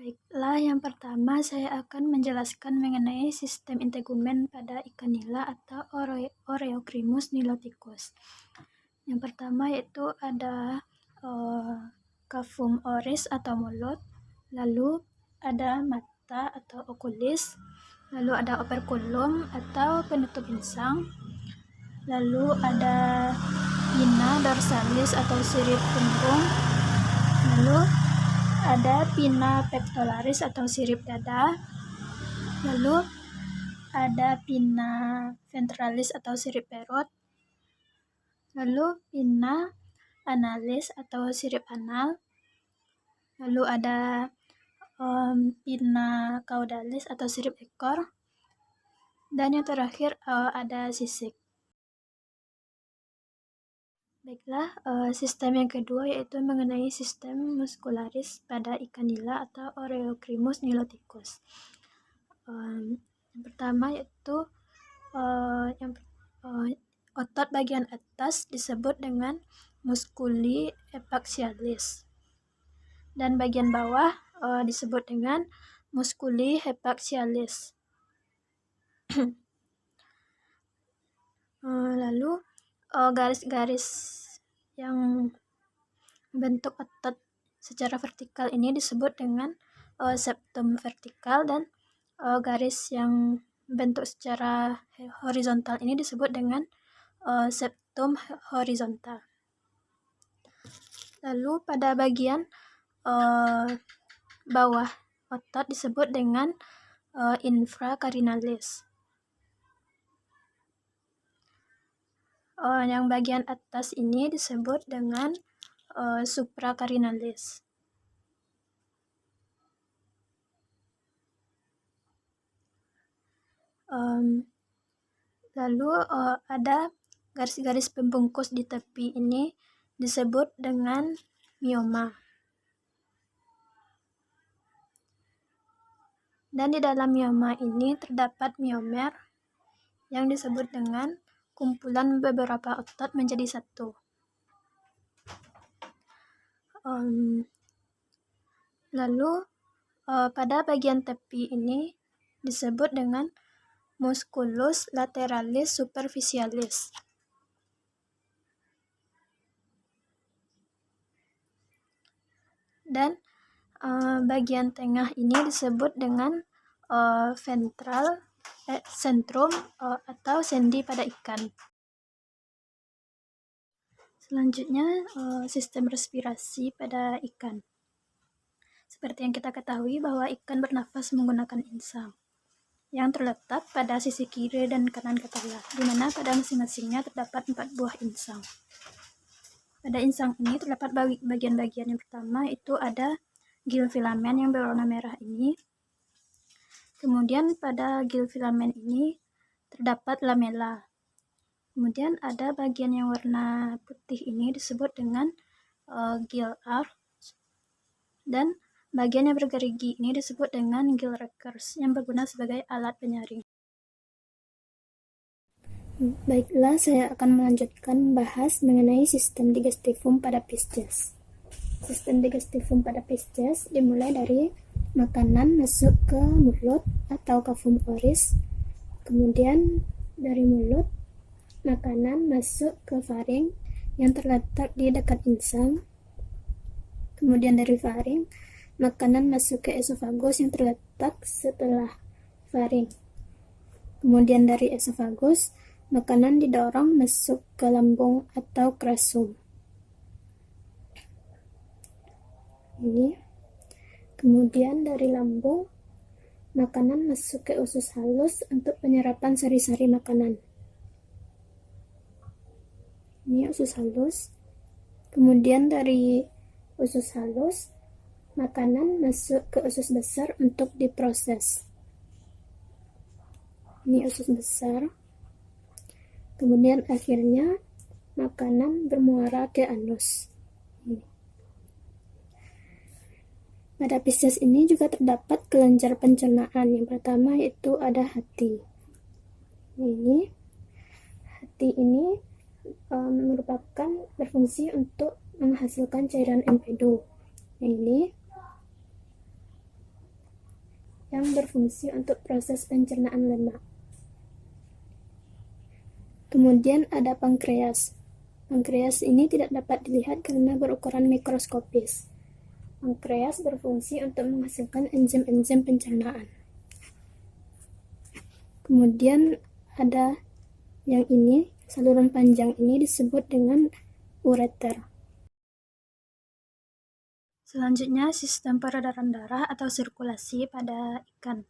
Baiklah, yang pertama saya akan menjelaskan mengenai sistem integumen pada ikan nila atau Oreocrimus niloticus. Yang pertama yaitu ada cavum oris atau mulut, lalu ada mata atau oculis, lalu ada operculum atau penutup insang, lalu ada pinna dorsalis atau sirip punggung, lalu ada pinna pectoralis atau sirip dada, lalu ada pinna ventralis atau sirip perut, lalu pinna analis atau sirip anal, lalu ada pinna caudalis atau sirip ekor, dan yang terakhir ada sisik. Baiklah, sistem yang kedua yaitu mengenai sistem muskularis pada ikan nila atau Oreocrimus niloticus. Yang pertama yaitu otot bagian atas disebut dengan musculi epaxialis, dan bagian bawah disebut dengan musculi hepaxialis. Lalu garis-garis yang membentuk otot secara vertikal ini disebut dengan septum vertikal, dan garis yang membentuk secara horizontal ini disebut dengan septum horizontal. Lalu pada bagian bawah otot disebut dengan infracarinalis. Yang bagian atas ini disebut dengan supracarinalis. Lalu ada garis-garis pembungkus di tepi ini disebut dengan mioma. Dan di dalam mioma ini terdapat miomer yang disebut dengan kumpulan beberapa otot menjadi satu. Lalu pada bagian tepi ini disebut dengan musculus lateralis superficialis. Dan bagian tengah ini disebut dengan centrum atau sendi pada ikan. Selanjutnya sistem respirasi pada ikan. Seperti yang kita ketahui bahwa ikan bernafas menggunakan insang yang terletak pada sisi kiri dan kanan kepala, di mana pada masing-masingnya terdapat 4 buah insang. Pada insang ini terdapat bagian-bagian. Yang pertama itu ada gil filamen yang berwarna merah ini. Kemudian pada gil filamen ini terdapat lamela. Kemudian ada bagian yang warna putih ini disebut dengan gil arch, dan bagian yang bergerigi ini disebut dengan gil recurs yang berguna sebagai alat penyaring. Baiklah, saya akan melanjutkan bahas mengenai sistem digestivum pada Pisces. Sistem digestivum pada Pisces dimulai dari makanan masuk ke mulut atau cavum oris, kemudian dari mulut makanan masuk ke faring yang terletak di dekat insang, kemudian dari faring makanan masuk ke esofagus yang terletak setelah faring, kemudian dari esofagus makanan didorong masuk ke lambung atau krasum. Ini. Kemudian dari lambung makanan masuk ke usus halus untuk penyerapan sari-sari makanan. Ini usus halus. Kemudian dari usus halus makanan masuk ke usus besar untuk diproses. Ini usus besar. Kemudian akhirnya makanan bermuara ke anus. Pada Pisces ini juga terdapat kelenjar pencernaan. Yang pertama yaitu ada hati. Ini hati ini merupakan berfungsi untuk menghasilkan cairan empedu. Ini yang berfungsi untuk proses pencernaan lemak. Kemudian ada pankreas. Pankreas ini tidak dapat dilihat karena berukuran mikroskopis. Pankreas berfungsi untuk menghasilkan enzim-enzim pencernaan. Kemudian ada yang ini, saluran panjang ini disebut dengan ureter. Selanjutnya, sistem peredaran darah atau sirkulasi pada ikan.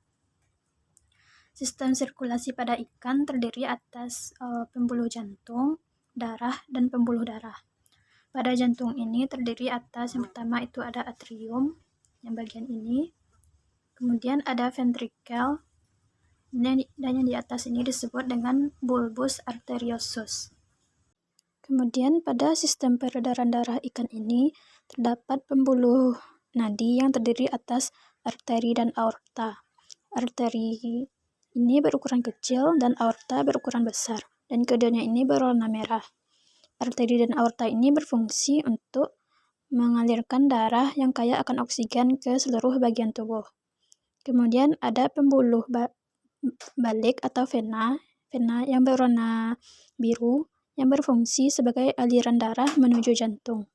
Sistem sirkulasi pada ikan terdiri atas pembuluh jantung, darah, dan pembuluh darah. Pada jantung ini terdiri atas yang pertama itu ada atrium, yang bagian ini. Kemudian ada ventrikel, dan yang di atas ini disebut dengan bulbus arteriosus. Kemudian pada sistem peredaran darah ikan ini terdapat pembuluh nadi yang terdiri atas arteri dan aorta. Arteri ini berukuran kecil dan aorta berukuran besar, dan keduanya ini berwarna merah. Arteri dan aorta ini berfungsi untuk mengalirkan darah yang kaya akan oksigen ke seluruh bagian tubuh. Kemudian ada pembuluh balik atau vena yang berwarna biru yang berfungsi sebagai aliran darah menuju jantung.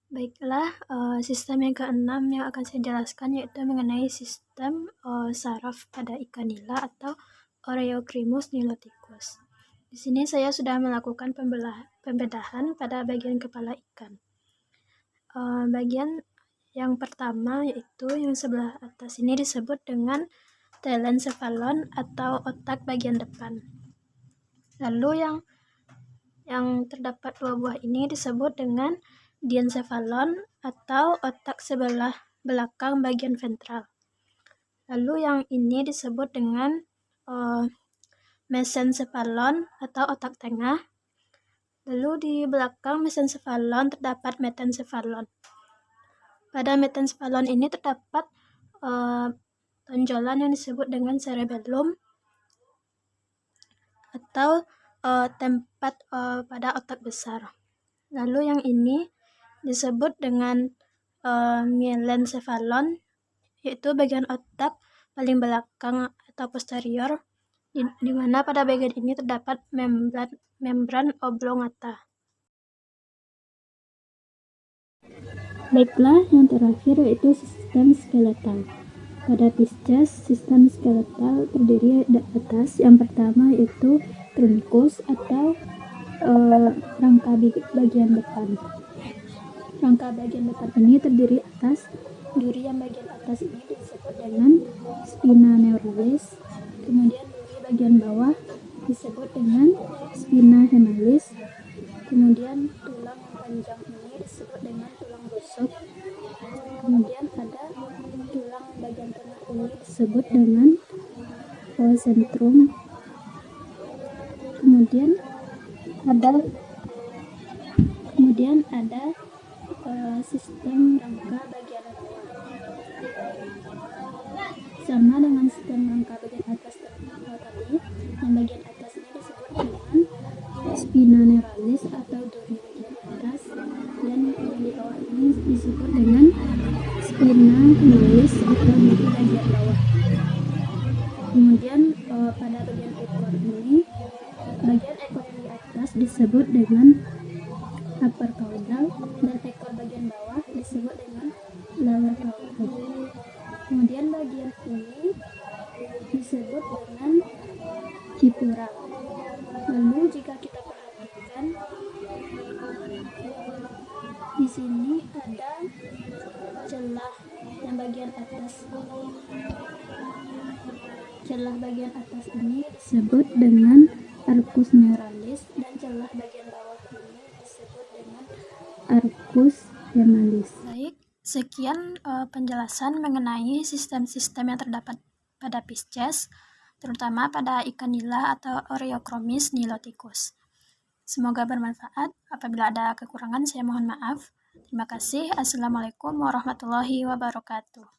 Baiklah, sistem yang keenam yang akan saya jelaskan yaitu mengenai sistem saraf pada ikan nila atau Oreochremus niloticus. Di sini saya sudah melakukan pembedahan pada bagian kepala ikan. Bagian yang pertama yaitu yang sebelah atas ini disebut dengan telencephalon atau otak bagian depan. Lalu yang terdapat dua buah ini disebut dengan diencephalon atau otak sebelah belakang bagian ventral. Lalu yang ini disebut dengan mesencephalon atau otak tengah. Lalu di belakang mesencephalon terdapat metencephalon. Pada metencephalon ini terdapat tonjolan yang disebut dengan cerebellum atau tempat pada otak besar. Lalu yang ini disebut dengan melencephalon, yaitu bagian otak paling belakang atau posterior, di mana pada bagian ini terdapat membran oblongata. Baiklah, yang terakhir yaitu sistem skeletal. Pada Pisces, sistem skeletal terdiri atas yang pertama yaitu trunkus atau rangka bagian depan. Rangka bagian depan ini terdiri atas duri yang bagian atas ini disebut dengan spina neuralis, kemudian duri bagian bawah disebut dengan spina hemalis, kemudian tulang yang panjang ini disebut dengan tulang rusuk, kemudian ada tulang bagian tengah ini disebut dengan poecentrum, kemudian ada sistem rangka bagian bawah. Sama dengan sistem rangka bagian atas tadi, yang bagian atas ini disebut dengan spina neuralis atau duri bagian atas, dan yang di bawah ini disebut dengan spina hemalis atau duri bagian bawah. Kemudian pada bagian ekor ini, bagian ekor yang di atas disebut dengan upper caudal, dan ekor bagian bawah disebut dengan lower caudal. Kemudian bagian ini disebut dengan cipura. Lalu jika kita perhatikan di sini ada celah yang bagian atas. Celah bagian atas ini disebut dengan arcus neuralis, dan celah bagian bawah ini disebut dengan arcus hemalis. Baik, sekian penjelasan mengenai sistem-sistem yang terdapat pada Pisces, terutama pada ikan nila atau Oreochremus niloticus. Semoga bermanfaat. Apabila ada kekurangan, saya mohon maaf. Terima kasih. Assalamualaikum warahmatullahi wabarakatuh.